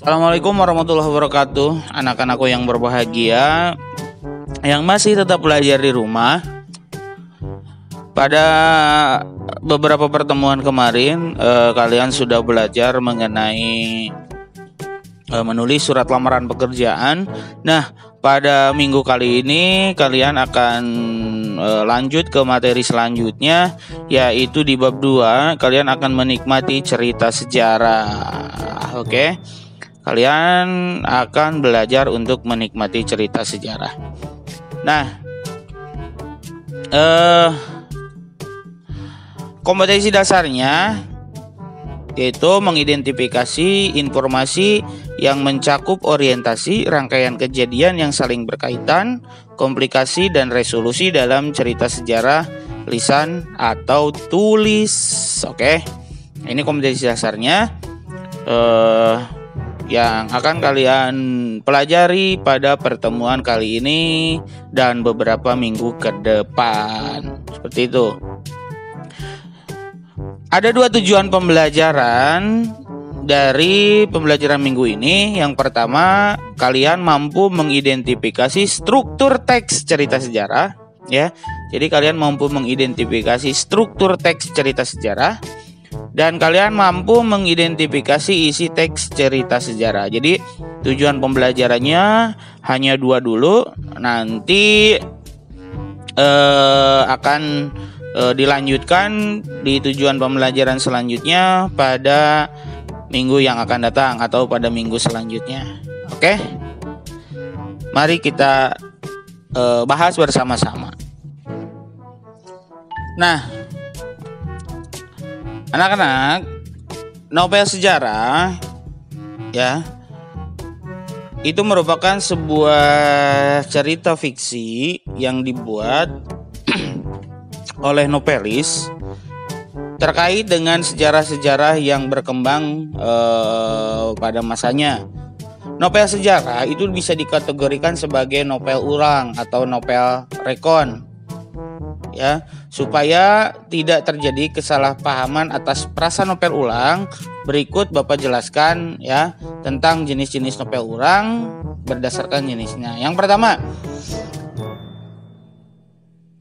Assalamualaikum warahmatullahi wabarakatuh. Anak-anakku yang berbahagia, yang masih tetap belajar di rumah. Pada beberapa pertemuan kemarin kalian sudah belajar mengenai menulis surat lamaran pekerjaan. Nah, pada minggu kali ini kalian akan lanjut ke materi selanjutnya, yaitu di bab 2 kalian akan menikmati cerita sejarah. Oke. Kalian akan belajar untuk menikmati cerita sejarah. Nah, kompetensi dasarnya yaitu mengidentifikasi informasi yang mencakup orientasi, rangkaian kejadian yang saling berkaitan, komplikasi dan resolusi dalam cerita sejarah lisan atau tulis. Oke. Ini kompetensi dasarnya yang akan kalian pelajari pada pertemuan kali ini dan beberapa minggu ke depan. Seperti itu. Ada 2 tujuan pembelajaran dari pembelajaran minggu ini. Yang pertama, kalian mampu mengidentifikasi struktur teks cerita sejarah, ya. Jadi kalian mampu mengidentifikasi struktur teks cerita sejarah. Dan kalian mampu mengidentifikasi isi teks cerita sejarah. Jadi tujuan pembelajarannya hanya 2 dulu. Nanti akan dilanjutkan di tujuan pembelajaran selanjutnya pada minggu yang akan datang atau pada minggu selanjutnya. Oke? Mari kita bahas bersama-sama. Nah, anak-anak, novel sejarah ya itu merupakan sebuah cerita fiksi yang dibuat oleh novelis terkait dengan sejarah-sejarah yang berkembang pada masanya. Novel sejarah itu bisa dikategorikan sebagai novel ulang atau novel rekon. Ya, supaya tidak terjadi kesalahpahaman atas frasa novel ulang, berikut Bapak jelaskan ya tentang jenis-jenis novel ulang berdasarkan jenisnya. Yang pertama,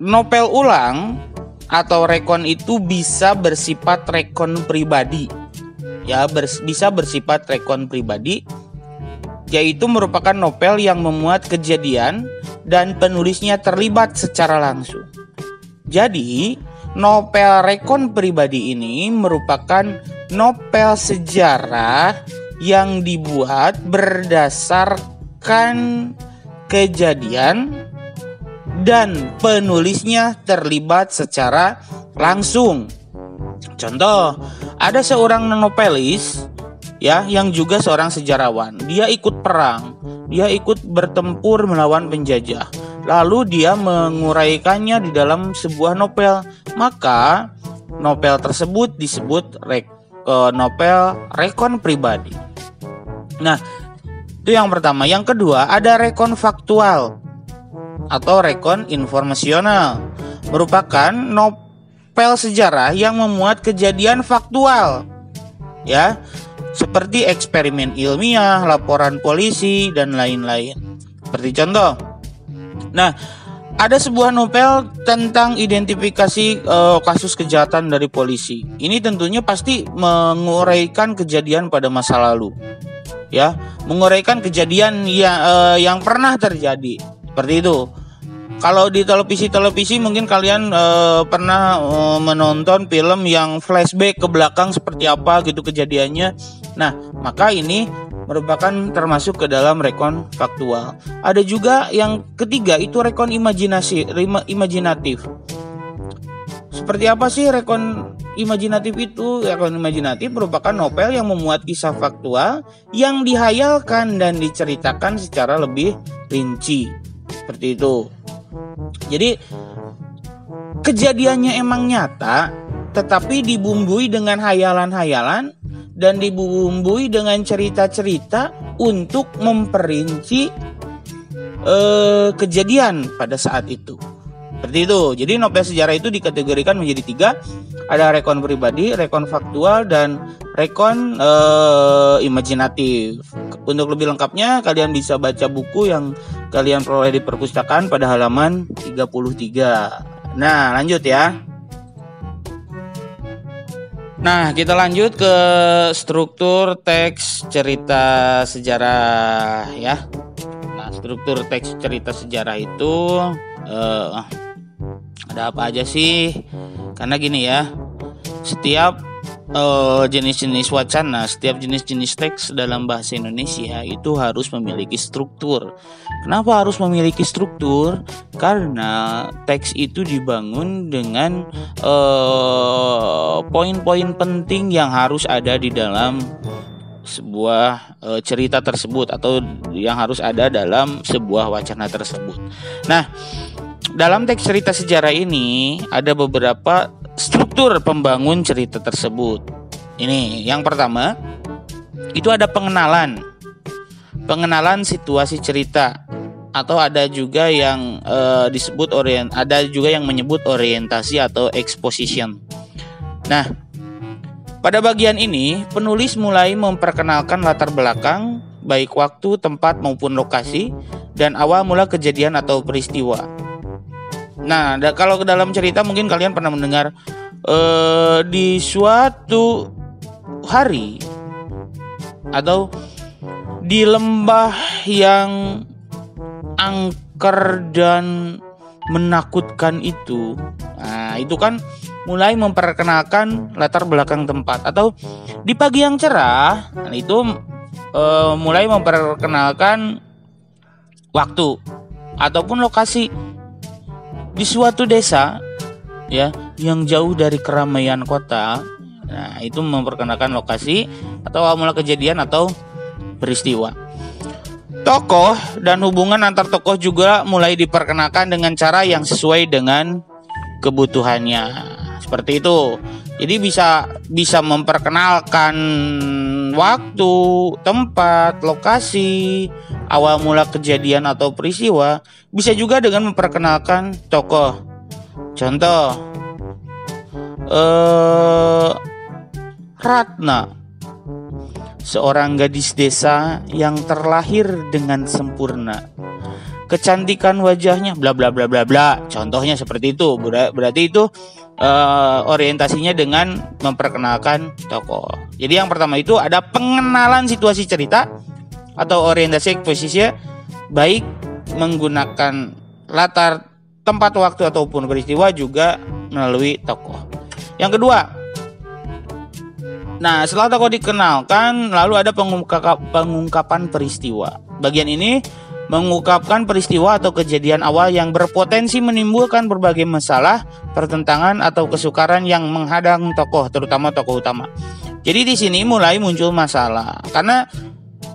novel ulang atau rekon itu bisa bersifat rekon pribadi. Ya, bisa bersifat rekon pribadi, yaitu merupakan novel yang memuat kejadian dan penulisnya terlibat secara langsung. Jadi, novel rekon pribadi ini merupakan novel sejarah yang dibuat berdasarkan kejadian dan penulisnya terlibat secara langsung. Contoh, ada seorang novelis ya yang juga seorang sejarawan. Dia ikut perang, dia ikut bertempur melawan penjajah. Lalu dia menguraikannya di dalam sebuah novel. Maka novel tersebut disebut novel rekon pribadi. Nah, itu yang pertama. Yang kedua, ada rekon faktual atau rekon informasional. Merupakan novel sejarah yang memuat kejadian faktual. Ya, seperti eksperimen ilmiah, laporan polisi dan lain-lain. Seperti contoh. Nah, ada sebuah novel tentang identifikasi kasus kejahatan dari polisi. Ini tentunya pasti menguraikan kejadian pada masa lalu, ya, menguraikan kejadian yang pernah terjadi. Seperti itu. Kalau di televisi mungkin kalian pernah menonton film yang flashback ke belakang seperti apa gitu kejadiannya. Nah, maka ini merupakan termasuk ke dalam rekon faktual. Ada juga yang ketiga, itu rekon imajinatif. Seperti apa sih rekon imajinatif itu? Rekon imajinatif merupakan novel yang memuat kisah faktual yang dihayalkan dan diceritakan secara lebih rinci. Seperti itu. Jadi kejadiannya emang nyata, tetapi dibumbui dengan hayalan-hayalan dan dibumbui dengan cerita-cerita untuk memperinci kejadian pada saat itu. Seperti itu. Jadi novel sejarah itu dikategorikan menjadi 3. Ada rekon pribadi, rekon faktual, dan rekon imajinatif. Untuk lebih lengkapnya kalian bisa baca buku yang kalian peroleh di perpustakaan pada halaman 33. Nah, lanjut ya. Nah, kita lanjut ke struktur teks cerita sejarah ya. Nah, struktur teks cerita sejarah itu ada apa aja sih? Karena gini ya, setiap jenis-jenis wacana, setiap jenis-jenis teks dalam bahasa Indonesia itu harus memiliki struktur. Kenapa harus memiliki struktur? Karena teks itu dibangun dengan poin-poin penting yang harus ada di dalam sebuah cerita tersebut, atau yang harus ada dalam sebuah wacana tersebut. Nah, dalam teks cerita sejarah ini ada beberapa struktur pembangun cerita tersebut. Ini yang pertama, itu ada pengenalan situasi cerita, atau ada juga yang ada juga yang menyebut orientasi atau exposition. Nah, pada bagian ini penulis mulai memperkenalkan latar belakang, baik waktu, tempat maupun lokasi, dan awal mula kejadian atau peristiwa. Nah, kalau ke dalam cerita mungkin kalian pernah mendengar di suatu hari atau di lembah yang angker dan menakutkan itu. Nah, itu kan mulai memperkenalkan latar belakang tempat. Atau di pagi yang cerah, nah itu mulai memperkenalkan waktu ataupun lokasi. Di suatu desa ya yang jauh dari keramaian kota, nah itu memperkenalkan lokasi atau awal mula kejadian atau peristiwa. Tokoh dan hubungan antar tokoh juga mulai diperkenalkan dengan cara yang sesuai dengan kebutuhannya. Seperti itu. Jadi bisa memperkenalkan waktu, tempat, lokasi, awal mula kejadian atau peristiwa. Bisa juga dengan memperkenalkan tokoh. Contoh, Ratna, seorang gadis desa yang terlahir dengan sempurna. Kecantikan wajahnya bla bla bla bla bla. Contohnya seperti itu. Berarti itu orientasinya dengan memperkenalkan tokoh. Jadi yang pertama itu ada pengenalan situasi cerita atau orientasi eksposisi, baik menggunakan latar, tempat, waktu ataupun peristiwa, juga melalui tokoh. Yang kedua, nah setelah tokoh dikenalkan, lalu ada pengungkapan peristiwa. Bagian ini mengungkapkan peristiwa atau kejadian awal yang berpotensi menimbulkan berbagai masalah, pertentangan atau kesukaran yang menghadang tokoh, terutama tokoh utama. Jadi di sini mulai muncul masalah, karena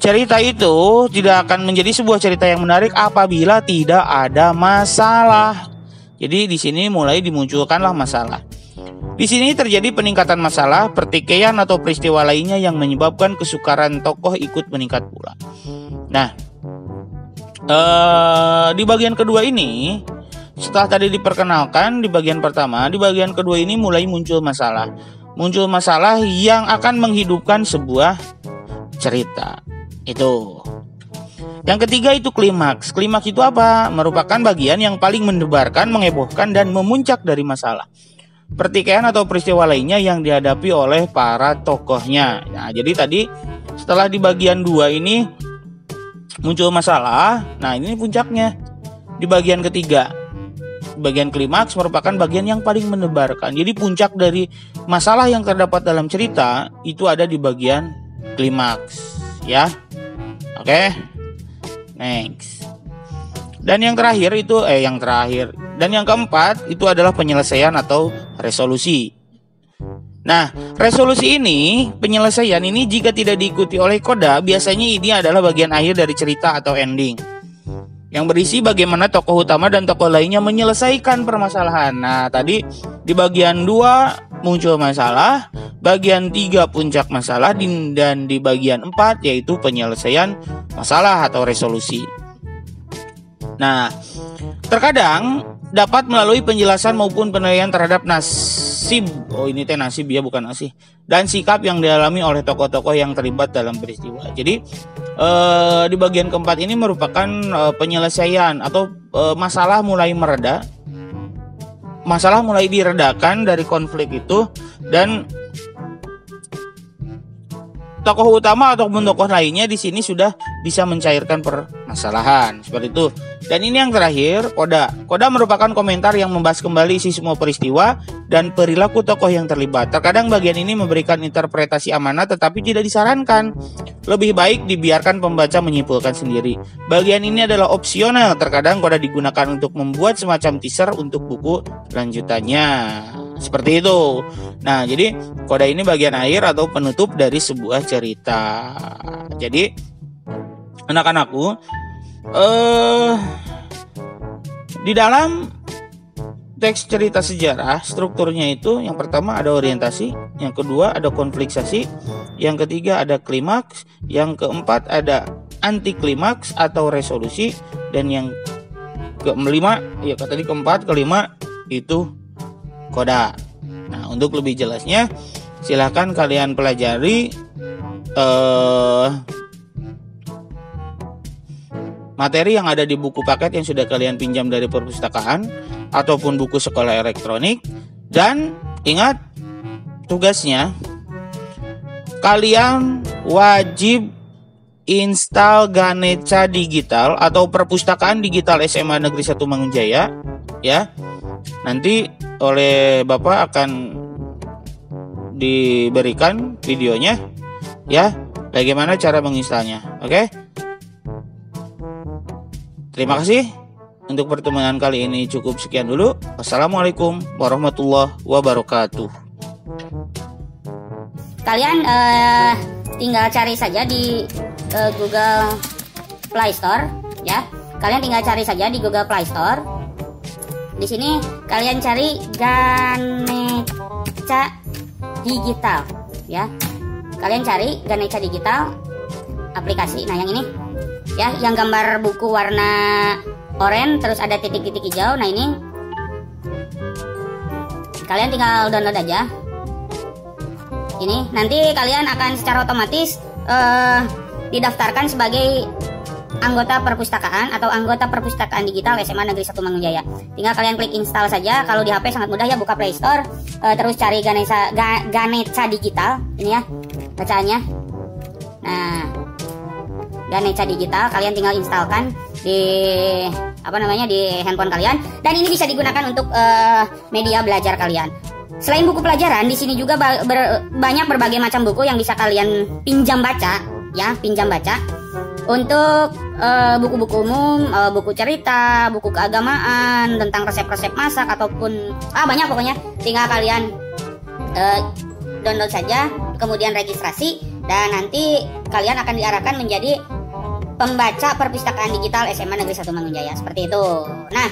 cerita itu tidak akan menjadi sebuah cerita yang menarik apabila tidak ada masalah. Jadi di sini mulai dimunculkanlah masalah. Di sini terjadi peningkatan masalah, pertikaian atau peristiwa lainnya yang menyebabkan kesukaran tokoh ikut meningkat pula. Nah, di bagian kedua ini, setelah tadi diperkenalkan di bagian pertama, di bagian kedua ini mulai muncul masalah. Muncul masalah yang akan menghidupkan sebuah cerita. Itu. Yang ketiga itu klimaks. Klimaks itu apa? Merupakan bagian yang paling mendebarkan, menghebohkan, dan memuncak dari masalah, pertikaian atau peristiwa lainnya yang dihadapi oleh para tokohnya. Nah, jadi tadi setelah di bagian 2 ini muncul masalah, nah ini puncaknya di bagian ketiga. Bagian klimaks merupakan bagian yang paling mendebarkan. Jadi puncak dari masalah yang terdapat dalam cerita itu ada di bagian klimaks, ya. Oke. Next. Dan yang terakhir itu dan yang keempat itu adalah penyelesaian atau resolusi. Nah, resolusi ini, penyelesaian ini jika tidak diikuti oleh koda, biasanya ini adalah bagian akhir dari cerita atau ending, yang berisi bagaimana tokoh utama dan tokoh lainnya menyelesaikan permasalahan. Nah, tadi di bagian 2 muncul masalah, bagian 3 puncak masalah, dan di bagian 4 yaitu penyelesaian masalah atau resolusi. Nah, terkadang dapat melalui penjelasan maupun penilaian terhadap nasib, oh ini teh nasib ya bukan nasib, dan sikap yang dialami oleh tokoh-tokoh yang terlibat dalam peristiwa. Jadi di bagian keempat ini merupakan penyelesaian atau masalah mulai mereda, masalah mulai diredakan dari konflik itu, dan tokoh utama ataupun tokoh lainnya di sini sudah bisa mencairkan permasalahan seperti itu. Dan ini yang terakhir, koda. Koda merupakan komentar yang membahas kembali isi semua peristiwa dan perilaku tokoh yang terlibat. Terkadang bagian ini memberikan interpretasi amanah tetapi tidak disarankan. Lebih baik dibiarkan pembaca menyimpulkan sendiri. Bagian ini adalah opsional. Terkadang koda digunakan untuk membuat semacam teaser untuk buku lanjutannya. Seperti itu. Nah, jadi koda ini bagian akhir atau penutup dari sebuah cerita. Jadi anak-anakku, di dalam teks cerita sejarah, strukturnya itu yang pertama ada orientasi, yang kedua ada konfliksasi, yang ketiga ada klimaks, yang keempat ada anti klimaks atau resolusi, dan yang kelima, ya tadi keempat, kelima itu koda. Nah, untuk lebih jelasnya silahkan kalian pelajari materi yang ada di buku paket yang sudah kalian pinjam dari perpustakaan ataupun buku sekolah elektronik. Dan ingat, tugasnya kalian wajib install Ganesha Digital atau perpustakaan digital SMA Negeri 1 Mangunjaya ya. Nanti oleh Bapak akan diberikan videonya ya, bagaimana cara menginstalnya. Oke? Terima kasih. Untuk pertemuan kali ini cukup sekian dulu. Wassalamualaikum warahmatullahi wabarakatuh. Kalian tinggal cari saja di Google Play Store ya. Kalian tinggal cari saja di Google Play Store. Di sini kalian cari Ganesha Digital ya. Kalian cari Ganesha Digital aplikasi. Nah, yang ini ya, yang gambar buku warna oranye terus ada titik-titik hijau. Nah, ini kalian tinggal download aja. Ini nanti kalian akan secara otomatis didaftarkan sebagai anggota perpustakaan atau anggota perpustakaan digital SMA Negeri 1 Mangunjaya. Tinggal kalian klik install saja. Kalau di HP sangat mudah ya, buka Play Store, terus cari Ganesha Digital. Ini ya bacaannya. Nah, Ganesha Digital kalian tinggal installkan di di handphone kalian, dan ini bisa digunakan untuk media belajar kalian. Selain buku pelajaran, di sini juga banyak berbagai macam buku yang bisa kalian pinjam baca ya, pinjam baca untuk buku-buku umum, buku cerita, buku keagamaan, tentang resep-resep masak ataupun banyak pokoknya. Tinggal kalian download saja, kemudian registrasi, dan nanti kalian akan diarahkan menjadi pembaca perpustakaan digital SMA Negeri 1 Mangunjaya, seperti itu. Nah,